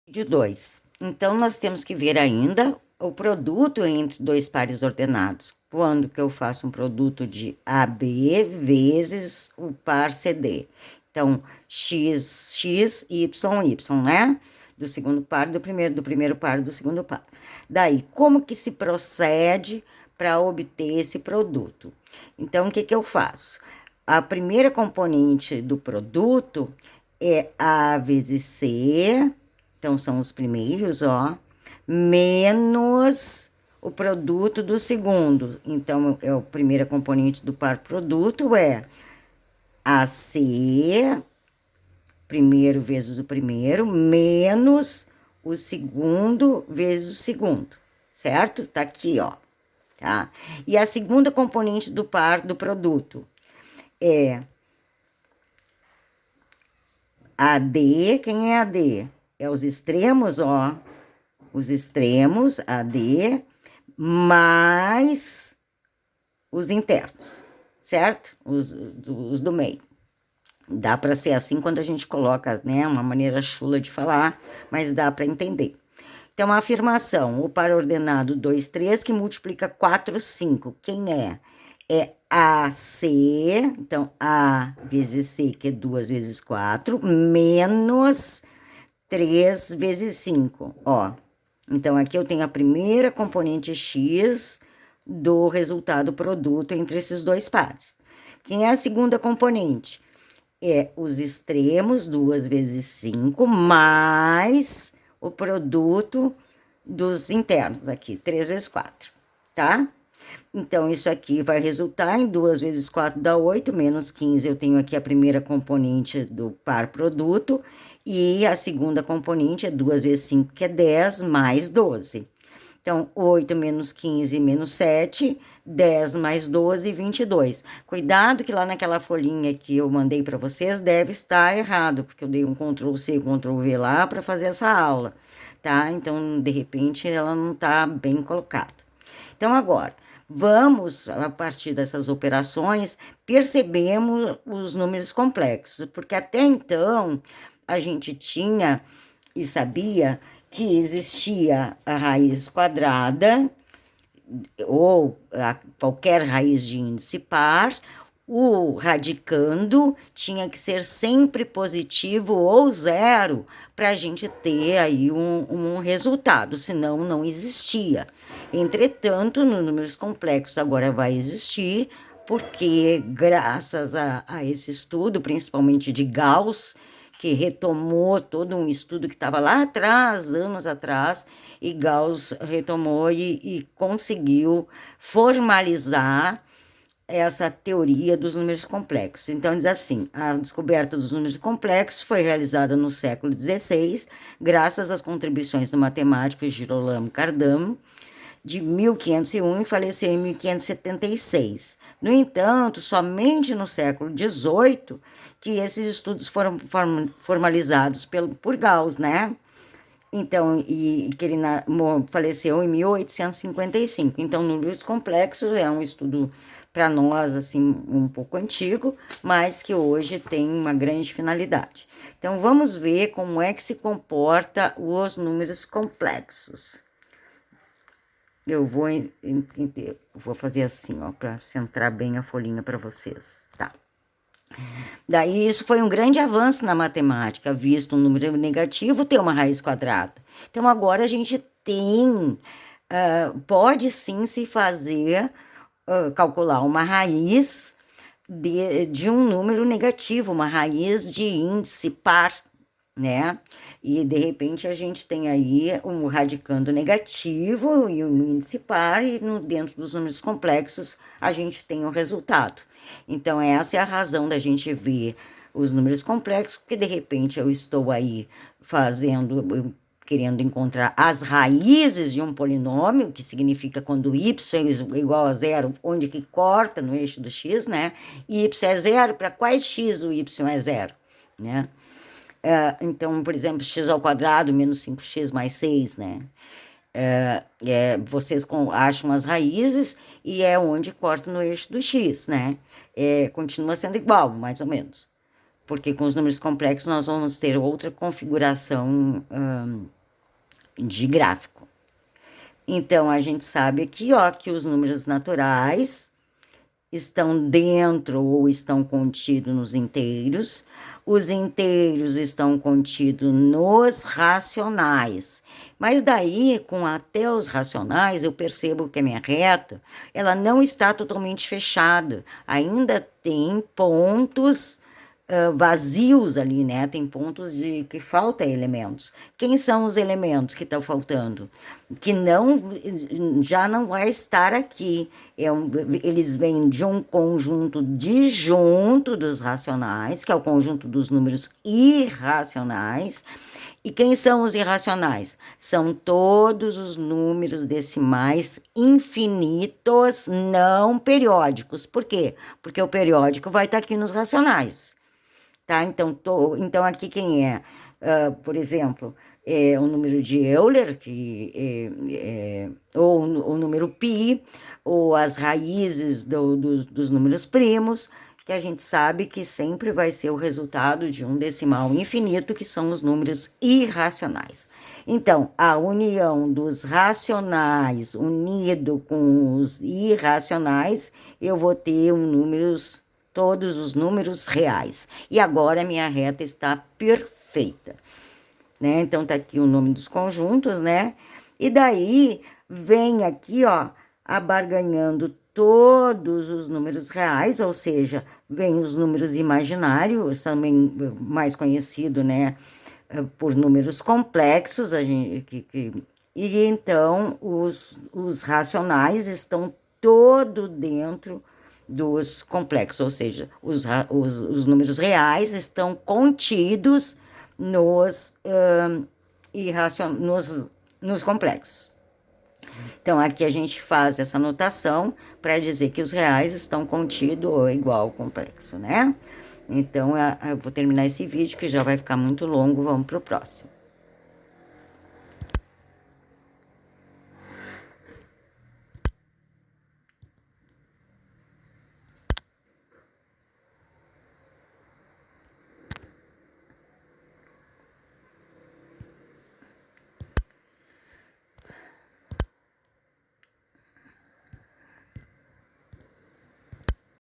De 2. Então, nós temos que ver ainda o produto entre dois pares ordenados. Quando que eu faço um produto de AB vezes o par CD. Então, x, x, y, y, né? Do segundo par, do primeiro par, do segundo par. Daí, como que se procede para obter esse produto? Então, o que que eu faço? A primeira componente do produto é A vezes C, então são os primeiros, ó, menos o produto do segundo. Então, a primeira componente do par produto é AC, primeiro vezes o primeiro, menos o segundo vezes o segundo, certo? Tá aqui, ó, tá? E a segunda componente do par do produto é AD, quem é AD? É os extremos, ó, os extremos, AD, mais os internos, certo? Os do meio. Dá para ser assim quando a gente coloca, né, uma maneira chula de falar, mas dá para entender. Então, a afirmação, o par ordenado 2, 3, que multiplica 4, 5. Quem é? É AC, então A vezes C, que é 2 vezes 4, menos 3 vezes 5, ó. Então, aqui eu tenho a primeira componente X do resultado produto entre esses dois pares. Quem é a segunda componente? É os extremos, 2 vezes 5, mais o produto dos internos aqui, 3 vezes 4, tá? Então, isso aqui vai resultar em 2 vezes 4 dá 8, menos 15, eu tenho aqui a primeira componente do par produto, e a segunda componente é 2 vezes 5, que é 10, mais 12. Então, 8 menos 15 menos 7, 10 mais 12, 22. Cuidado que lá naquela folhinha que eu mandei para vocês deve estar errado, porque eu dei um Ctrl+C, Ctrl+V lá para fazer essa aula, tá? Então, de repente, ela não está bem colocada. Então, agora, vamos, a partir dessas operações, percebemos os números complexos, porque até então a gente tinha e sabia que existia a raiz quadrada ou qualquer raiz de índice par, o radicando tinha que ser sempre positivo ou zero para a gente ter aí um resultado, senão não existia. Entretanto, nos números complexos agora vai existir, porque graças a esse estudo, principalmente de Gauss, que retomou todo um estudo que estava lá atrás, anos atrás, e Gauss retomou e conseguiu formalizar essa teoria dos números complexos. Então, diz assim, a descoberta dos números complexos foi realizada no século XVI, graças às contribuições do matemático Girolamo Cardano, de 1501 e faleceu em 1576. No entanto, somente no século XVIII que esses estudos foram formalizados por Gauss, né? Então, que ele faleceu em 1855. Então, números complexos é um estudo para nós assim um pouco antigo, mas que hoje tem uma grande finalidade. Então, vamos ver como é que se comporta os números complexos. Eu vou fazer assim, ó, para centrar bem a folhinha para vocês, tá? Daí isso foi um grande avanço na matemática, visto um número negativo ter uma raiz quadrada. Então agora a gente tem, pode sim se fazer, calcular uma raiz de um número negativo, uma raiz de índice par, né? E de repente a gente tem aí um radicando negativo e um índice par, e dentro dos números complexos a gente tem o resultado. Então, essa é a razão da gente ver os números complexos, porque de repente eu estou aí querendo encontrar as raízes de um polinômio, que significa quando y é igual a zero, onde que corta no eixo do x, né? Y é zero, para quais x o y é zero, né? Então, por exemplo, x ao quadrado menos 5x mais 6, né? Vocês acham as raízes e é onde corta no eixo do x, né? Continua sendo igual, mais ou menos. porque com os números complexos nós vamos ter outra configuração de gráfico. Então, a gente sabe aqui, ó, que os números naturais estão dentro ou estão contidos nos inteiros, os inteiros estão contidos nos racionais. Mas daí, com até os racionais, eu percebo que a minha reta, ela não está totalmente fechada. Ainda tem pontos vazios ali, né? Tem pontos de que falta elementos. Quem são os elementos que estão faltando? Que não, já não vai estar aqui. Eles vêm de um conjunto disjunto dos racionais, que é o conjunto dos números irracionais. E quem são os irracionais? São todos os números decimais infinitos não periódicos. Por quê? Porque o periódico vai estar aqui nos racionais. Tá? Então aqui quem é? Por exemplo, o número de Euler, ou o número π, ou as raízes dos números primos, que a gente sabe que sempre vai ser o resultado de um decimal infinito, que são os números irracionais. Então, a união dos racionais unido com os irracionais, eu vou ter todos os números reais. E agora a minha reta está perfeita, né? Então, tá aqui o nome dos conjuntos, né? E daí, vem aqui, ó, abarganhando todos os números reais, ou seja, vem os números imaginários, também mais conhecido, né, por números complexos, e então os racionais estão todo dentro dos complexos, ou seja, os números reais estão contidos nos complexos. Então, aqui a gente faz essa notação para dizer que os reais estão contidos ou igual ao complexo, né? Então, eu vou terminar esse vídeo, que já vai ficar muito longo, vamos para o próximo.